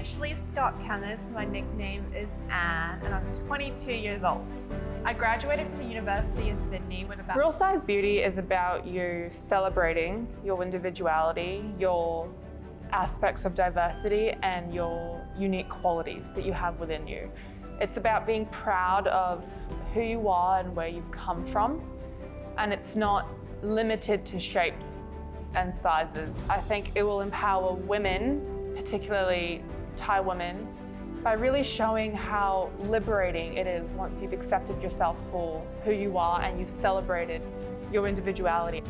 Anchilee Scott-Kemmis. My nickname is Anne, and I'm 22 years old. I graduated from the University of Sydney with about... Real size beauty is about you celebrating your individuality, your aspects of diversity, and your unique qualities that you have within you. It's about being proud of who you are and where you've come from, and it's not limited to shapes and sizes. I think it will empower women, particularly Thai women, by really showing how liberating it is once you've accepted yourself for who you are and you've celebrated your individuality.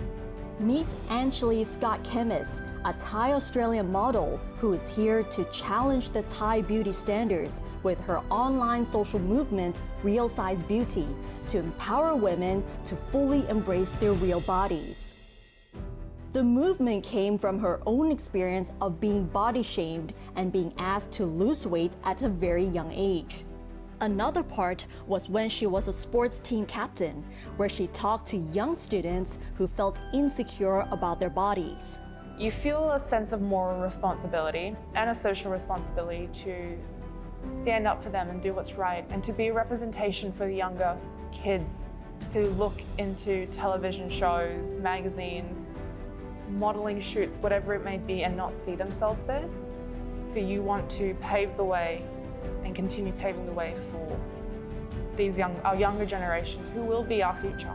Meet Anchilee Scott-Kemmis, a Thai-Australian model who is here to challenge the Thai beauty standards with her online social movement, Real Size Beauty, to empower women to fully embrace their real bodies. The movement came from her own experience of being body shamed and being asked to lose weight at a very young age. Another part was when she was a sports team captain, where she talked to young students who felt insecure about their bodies. You feel a sense of moral responsibility and a social responsibility to stand up for them and do what's right, and to be a representation for the younger kids who look into television shows, magazines, modeling shoots, whatever it may be, and not see themselves there. So you want to pave the way and continue paving the way for these our younger generations who will be our future.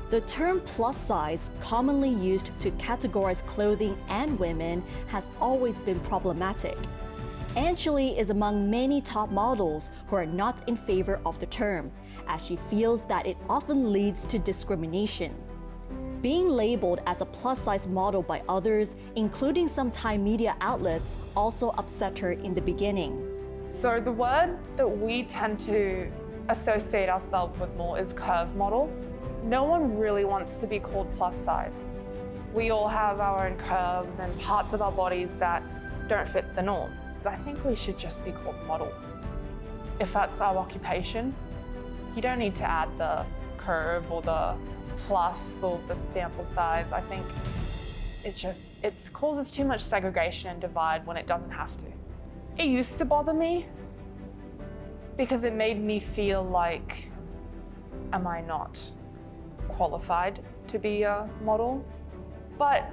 The term plus size, commonly used to categorize clothing and women, has always been problematic. Anchilee is among many top models who are not in favor of the term, as she feels that it often leads to discrimination. Being labeled as a plus-size model by others, including some Thai media outlets, also upset her in the beginning. So the word that we tend to associate ourselves with more is curve model. No one really wants to be called plus size. We all have our own curves and parts of our bodies that don't fit the norm. I think we should just be called models. If that's our occupation, you don't need to add the curve or the plus or the sample size. I think it causes too much segregation and divide when it doesn't have to. It used to bother me because it made me feel like, am I not qualified to be a model? But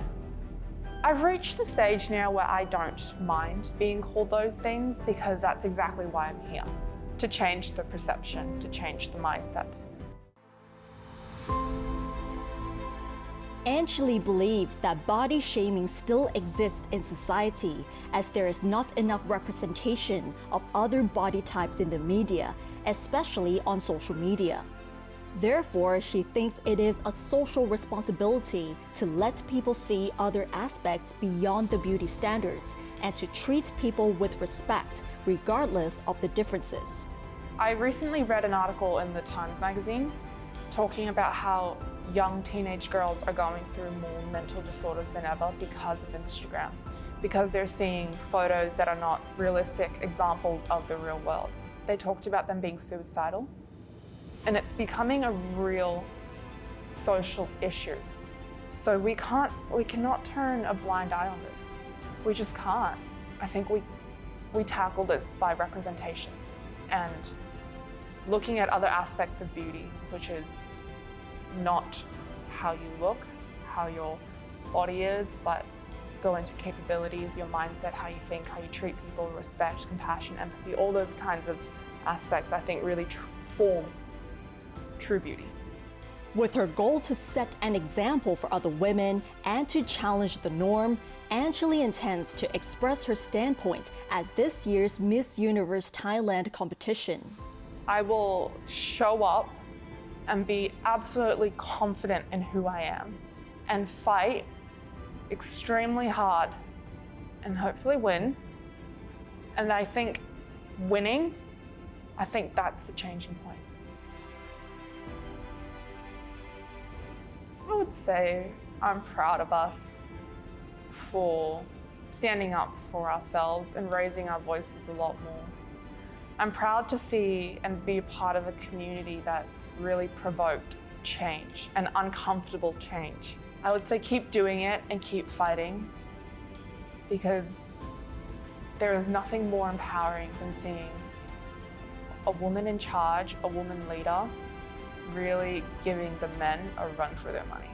I've reached the stage now where I don't mind being called those things, because that's exactly why I'm here, to change the perception, to change the mindset. Anchilee believes that body shaming still exists in society, as there is not enough representation of other body types in the media, especially on social media. Therefore, she thinks it is a social responsibility to let people see other aspects beyond the beauty standards and to treat people with respect, regardless of the differences. I recently read an article in the Times magazine talking about how young teenage girls are going through more mental disorders than ever because of Instagram, because they're seeing photos that are not realistic examples of the real world. They talked about them being suicidal. And it's becoming a real social issue. So we cannot turn a blind eye on this. We just can't. I think we tackle this by representation and looking at other aspects of beauty, which is not how you look, how your body is, but go into capabilities, your mindset, how you think, how you treat people, respect, compassion, empathy, all those kinds of aspects I think really form true beauty. With her goal to set an example for other women and to challenge the norm, Anchilee intends to express her standpoint at this year's Miss Universe Thailand competition. I will show up and be absolutely confident in who I am and fight extremely hard and hopefully win. And I think winning, I think that's the changing point. I would say I'm proud of us for standing up for ourselves and raising our voices a lot more. I'm proud to see and be a part of a community that's really provoked change and uncomfortable change. I would say keep doing it and keep fighting because there is nothing more empowering than seeing a woman in charge, a woman leader, really giving the men a run for their money.